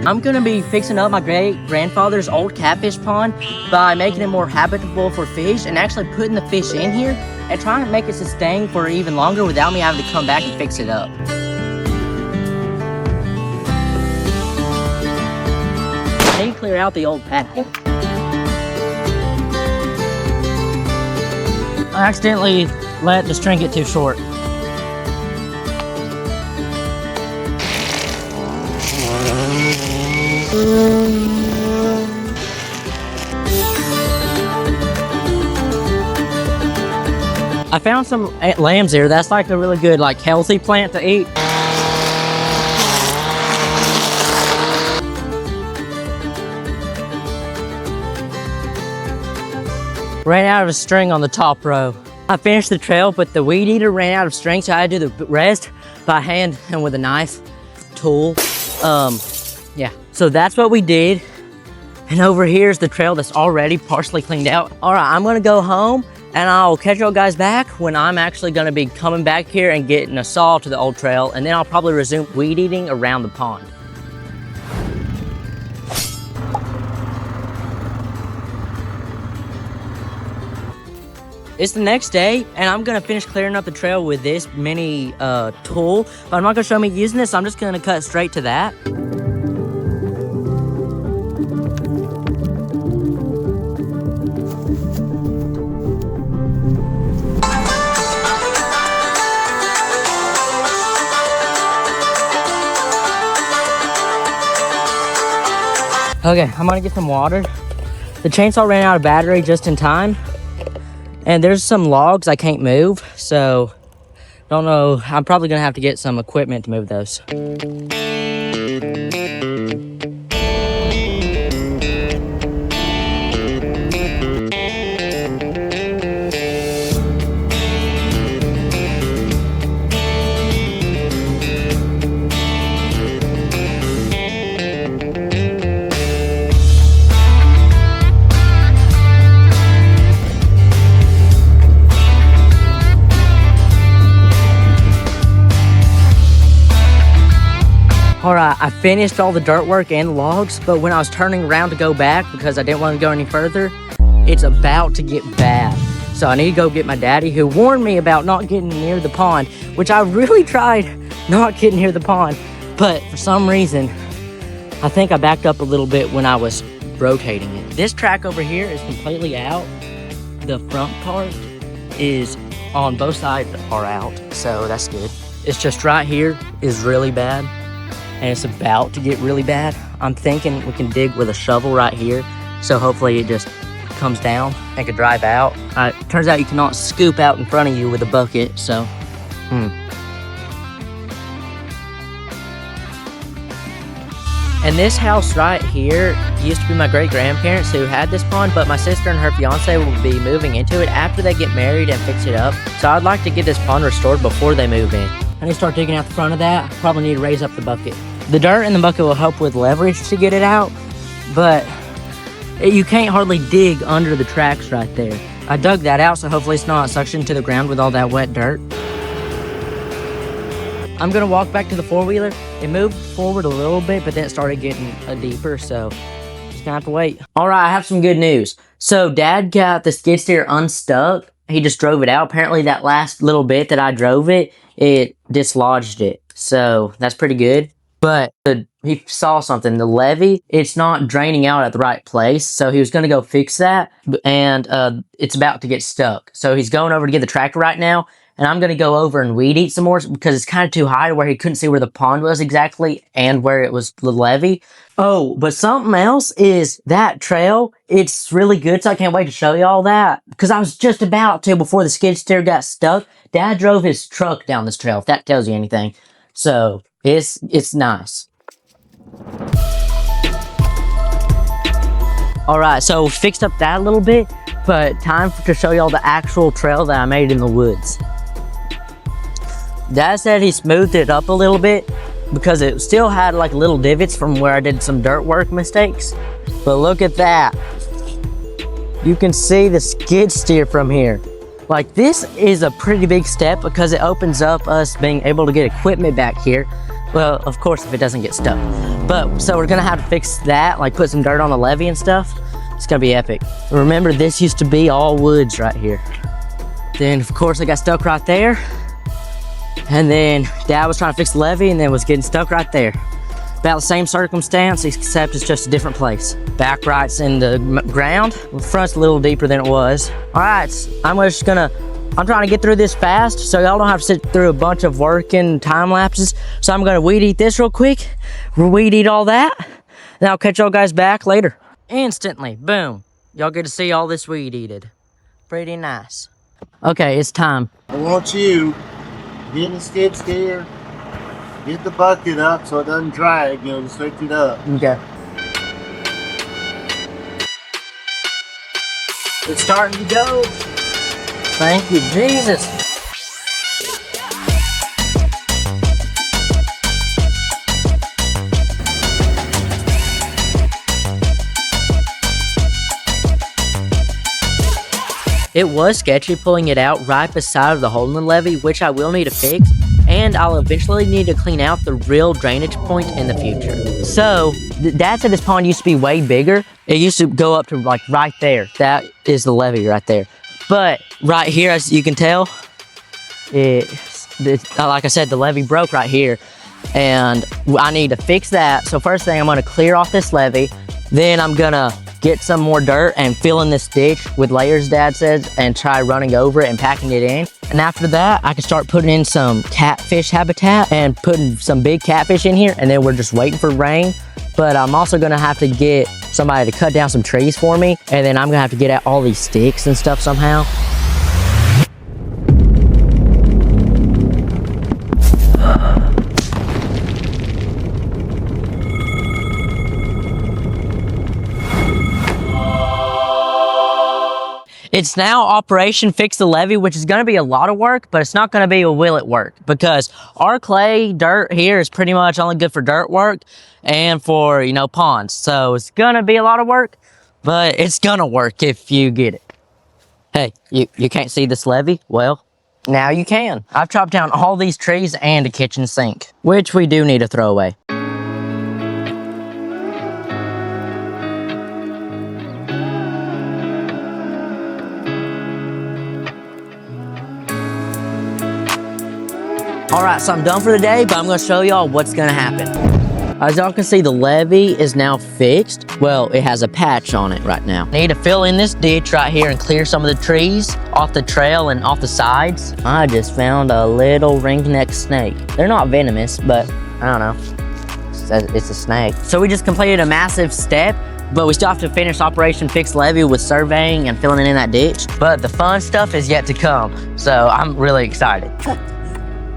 I'm gonna be fixing up my great-grandfather's old catfish pond by making it more habitable for fish and actually putting the fish in here and trying to make it sustain for even longer without me having to come back and fix it up. I need to clear out the old path. I accidentally let the string get too short. I found some lambs here. That's like a really good, like, healthy plant to eat. Ran out of a string on the top row. I finished the trail, but the weed eater ran out of string, so I had to do the rest by hand and with a knife tool. Yeah, so that's what we did. And over here is the trail that's already partially cleaned out. All right, I'm gonna go home and I'll catch y'all guys back when I'm actually gonna be coming back here and getting a saw to the old trail, and then I'll probably resume weed eating around the pond. It's the next day, and I'm gonna finish clearing up the trail with this mini tool, but I'm not gonna show me using this, so I'm just gonna cut straight to that. Okay, I'm gonna get some water. The chainsaw ran out of battery just in time. And there's some logs I can't move, so don't know. I'm probably gonna have to get some equipment to move those. All right, I finished all the dirt work and the logs, but when I was turning around to go back because I didn't want to go any further, it's about to get bad. So I need to go get my daddy, who warned me about not getting near the pond, which I really tried not getting near the pond, but for some reason, I think I backed up a little bit when I was rotating it. This track over here is completely out. The front part is on both sides are out, so that's good. It's just right here is really bad. And it's about to get really bad. I'm thinking we can dig with a shovel right here, so hopefully it just comes down and can drive out. Turns out you cannot scoop out in front of you with a bucket, so. And this house right here used to be my great-grandparents who had this pond, but my sister and her fiance will be moving into it after they get married and fix it up. So I'd like to get this pond restored before they move in. I need to start digging out the front of that. Probably need to raise up the bucket. The dirt in the bucket will help with leverage to get it out, but you can't hardly dig under the tracks right there. I dug that out, so hopefully it's not suctioned to the ground with all that wet dirt. I'm gonna walk back to the four-wheeler. It moved forward a little bit, but then it started getting deeper, so just gonna have to wait. All right, I have some good news. So Dad got the skid steer unstuck. He just drove it out. Apparently that last little bit that I drove it dislodged it. So that's pretty good. But he saw something. The levee, it's not draining out at the right place. So he was going to go fix that. And it's about to get stuck. So he's going over to get the tractor right now. And I'm going to go over and weed eat some more because it's kind of too high to where he couldn't see where the pond was exactly and where it was the levee. Oh, but something else is that trail. It's really good, so I can't wait to show you all that. Because I was just about to before the skid steer got stuck. Dad drove his truck down this trail, if that tells you anything. So it's nice. All right, so we fixed up that a little bit, but time to show y'all the actual trail that I made in the woods. Dad said he smoothed it up a little bit because it still had like little divots from where I did some dirt work mistakes. But look at that. You can see the skid steer from here. Like, this is a pretty big step because it opens up us being able to get equipment back here. Well, of course, if it doesn't get stuck. But, so we're gonna have to fix that, like put some dirt on the levee and stuff. It's gonna be epic. Remember, this used to be all woods right here. Then, of course, I got stuck right there. And then Dad was trying to fix the levee and then was getting stuck right there. About the same circumstance, except it's just a different place. Back right's in the ground. The front's a little deeper than it was. All right, I'm trying to get through this fast so y'all don't have to sit through a bunch of working time lapses. So I'm gonna weed eat this real quick. We'll weed eat all that. Then I'll catch y'all guys back later. Instantly, boom. Y'all get to see all this weed eated. Pretty nice. Okay, it's time. I want you get in the skid steer, get the bucket up so it doesn't drag, just lift it up. Okay. It's starting to go. Thank you, Jesus. It was sketchy pulling it out right beside the hole in the levee, which I will need to fix, and I'll eventually need to clean out the real drainage point in the future. So, Dad said this pond used to be way bigger. It used to go up to like right there. That is the levee right there. But right here, as you can tell, like I said, the levee broke right here, and I need to fix that. So first thing, I'm gonna clear off this levee. Then I'm gonna get some more dirt and fill in this ditch with layers, Dad says, and try running over it and packing it in. And after that, I can start putting in some catfish habitat and putting some big catfish in here, and then we're just waiting for rain. But I'm also gonna have to get somebody to cut down some trees for me, and then I'm gonna have to get out all these sticks and stuff somehow. It's now Operation Fix the Levee, which is going to be a lot of work, but it's not going to be a will it work, because our clay dirt here is pretty much only good for dirt work and for, you know, ponds. So it's going to be a lot of work, but it's going to work if you get it. Hey, you can't see this levee? Well, now you can. I've chopped down all these trees and a kitchen sink, which we do need to throw away. Alright, so I'm done for the day, but I'm going to show y'all what's going to happen. As y'all can see, the levee is now fixed. Well, it has a patch on it right now. I need to fill in this ditch right here and clear some of the trees off the trail and off the sides. I just found a little ringneck snake. They're not venomous, but I don't know. It's a snake. So we just completed a massive step, but we still have to finish Operation Fix Levee with surveying and filling it in that ditch. But the fun stuff is yet to come, so I'm really excited.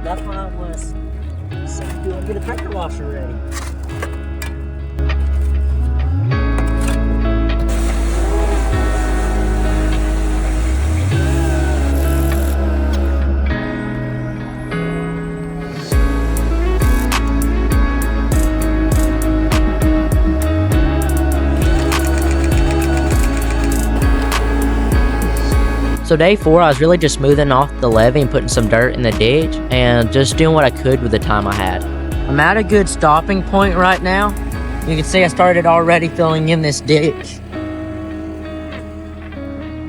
That's what I was saying. You want to get a pressure washer ready. So day 4, I was really just smoothing off the levee and putting some dirt in the ditch and just doing what I could with the time I had. I'm at a good stopping point right now. You can see I started already filling in this ditch.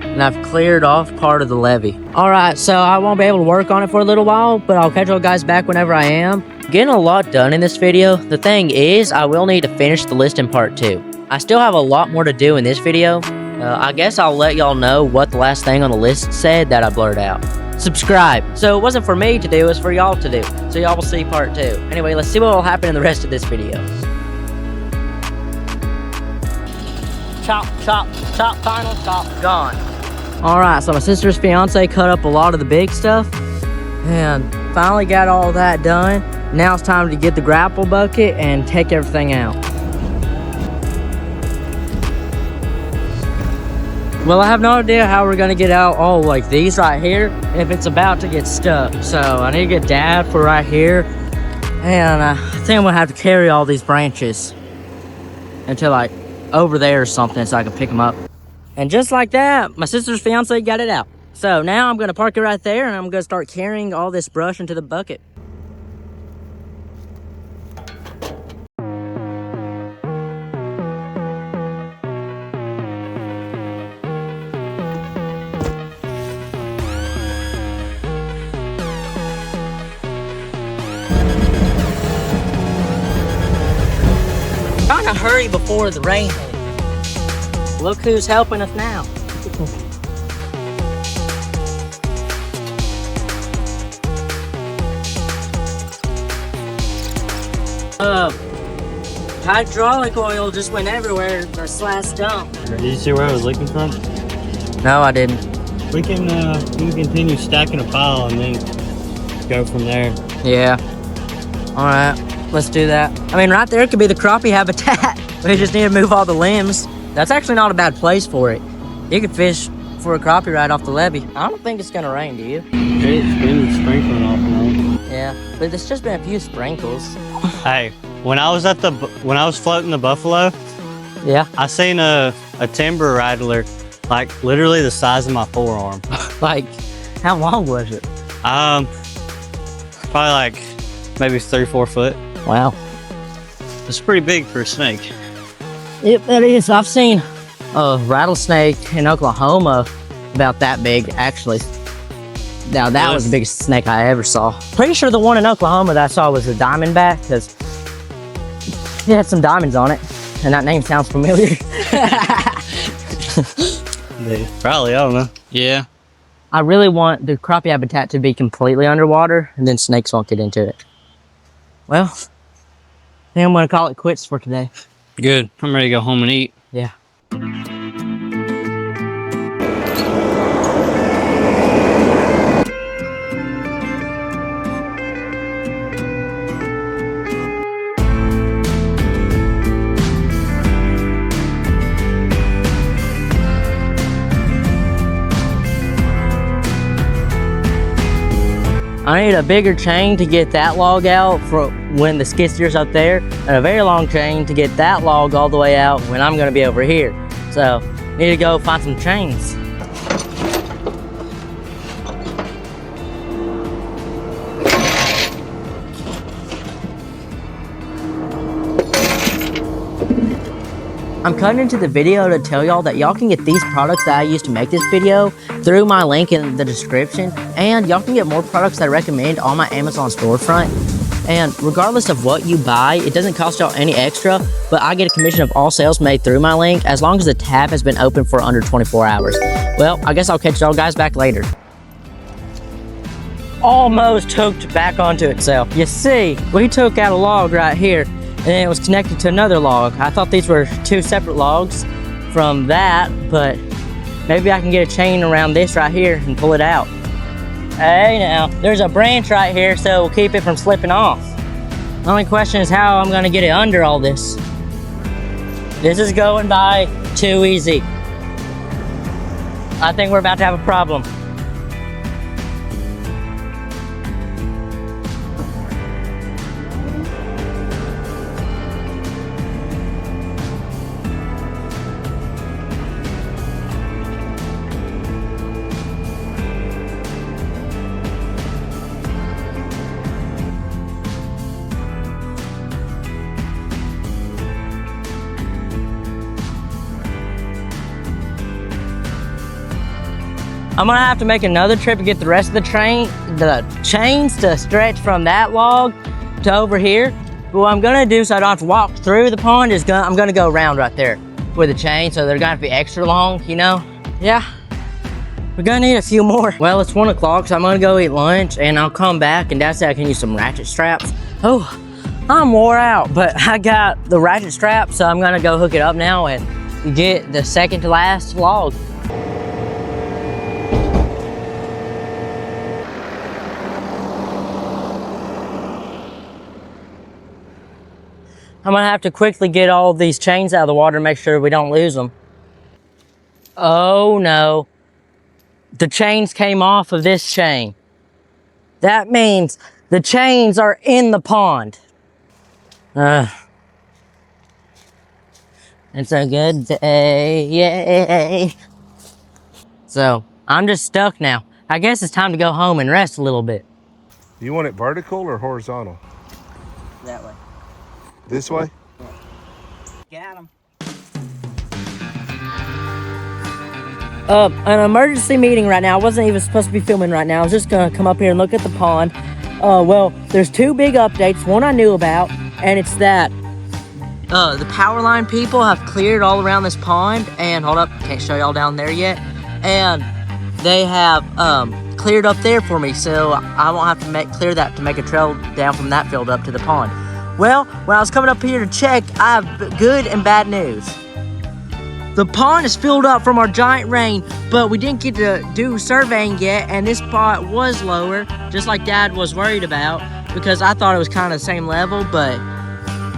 And I've cleared off part of the levee. Alright, so I won't be able to work on it for a little while, but I'll catch you guys back whenever I am. Getting a lot done in this video. The thing is, I will need to finish the list in part 2. I still have a lot more to do in this video. I guess I'll let y'all know what the last thing on the list said that I blurred out. Subscribe. So it wasn't for me to do, it was for y'all to do. So y'all will see part 2. Anyway, let's see what will happen in the rest of this video. Chop, chop, chop, final chop, gone. Alright, so my sister's fiance cut up a lot of the big stuff. And finally got all that done. Now it's time to get the grapple bucket and take everything out. Well, I have no idea how we're gonna get out all like these right here if it's about to get stuck. So I need to get Dad for right here. And I think I'm gonna have to carry all these branches until like over there or something so I can pick them up. And just like that, my sister's fiance got it out. So now I'm gonna park it right there and I'm gonna start carrying all this brush into the bucket. trying to hurry before the rain. Look who's helping us now. Hydraulic oil just went everywhere this last dump. Did you see where I was leaking from? No, I didn't. We can continue stacking a pile and then go from there. Yeah. All right, let's do that. I mean, right there could be the crappie habitat. We just need to move all the limbs. That's actually not a bad place for it. You could fish for a crappie right off the levee. I don't think it's gonna rain, do you? It's been sprinkling off and on. Yeah, but there's just been a few sprinkles. Hey, when I was floating the buffalo, Yeah. I seen a timber rattler, like literally the size of my forearm. Like, how long was it? Probably like maybe 3-4 foot. Wow. It's pretty big for a snake. Yep, that is. I've seen a rattlesnake in Oklahoma about that big, actually. Now, that was the biggest snake I ever saw. Pretty sure the one in Oklahoma that I saw was a diamondback, because it had some diamonds on it, and that name sounds familiar. Probably, I don't know. Yeah. I really want the crappie habitat to be completely underwater, and then snakes won't get into it. Well, I think I'm going to call it quits for today. Good. I'm ready to go home and eat. Yeah. I need a bigger chain to get that log out for when the skid steer's up there, and a very long chain to get that log all the way out when I'm gonna be over here. So, need to go find some chains. I'm cutting into the video to tell y'all that y'all can get these products that I used to make this video through my link in the description, and y'all can get more products that I recommend on my Amazon storefront. And regardless of what you buy, it doesn't cost y'all any extra, but I get a commission of all sales made through my link as long as the tab has been open for under 24 hours. Well, I guess I'll catch y'all guys back later. Almost hooked back onto itself. You see, we took out a log right here, and then it was connected to another log. I thought these were two separate logs from that, but maybe I can get a chain around this right here and pull it out. Hey now, there's a branch right here, so we'll keep it from slipping off. The only question is how I'm gonna get it under all this. This is going by too easy. I think we're about to have a problem. I'm gonna have to make another trip to get the rest of the chains to stretch from that log to over here. But what I'm gonna do so I don't have to walk through the pond is I'm gonna go around right there with the chain, so they're gonna have to be extra long, you know? Yeah, we're gonna need a few more. Well, it's 1 o'clock, so I'm gonna go eat lunch and I'll come back and Dad said I can use some ratchet straps. Oh, I'm wore out, but I got the ratchet strap, so I'm gonna go hook it up now and get the second to last log. I'm gonna have to quickly get all these chains out of the water and make sure we don't lose them. Oh no. The chains came off of this chain. That means the chains are in the pond. It's a good day, yay. So, I'm just stuck now. I guess it's time to go home and rest a little bit. You want it vertical or horizontal? That way. This way? Got him. An emergency meeting right now. I wasn't even supposed to be filming right now. I was just gonna come up here and look at the pond. Well, there's two big updates. One I knew about, and it's that the power line people have cleared all around this pond, and hold up, can't show y'all down there yet, and they have cleared up there for me, so I won't have to clear that to make a trail down from that field up to the pond. Well, when I was coming up here to check, I have good and bad news. The pond is filled up from our giant rain, but we didn't get to do surveying yet, and this spot was lower, just like Dad was worried about, because I thought it was kind of the same level, but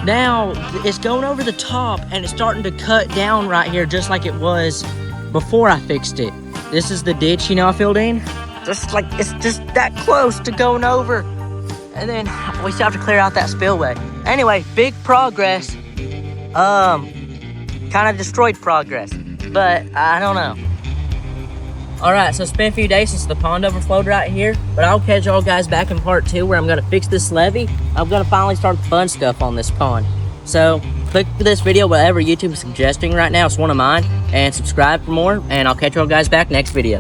now it's going over the top, and it's starting to cut down right here, just like it was before I fixed it. This is the ditch, you know, I filled in. Just like, it's just that close to going over. And then we still have to clear out that spillway. Anyway, big progress. Kind of destroyed progress, but I don't know. All right, so it's been a few days since the pond overflowed right here, but I'll catch y'all guys back in part 2 where I'm gonna fix this levee. I'm gonna finally start the fun stuff on this pond. So click this video, whatever YouTube is suggesting right now, it's one of mine, and subscribe for more, and I'll catch y'all guys back next video.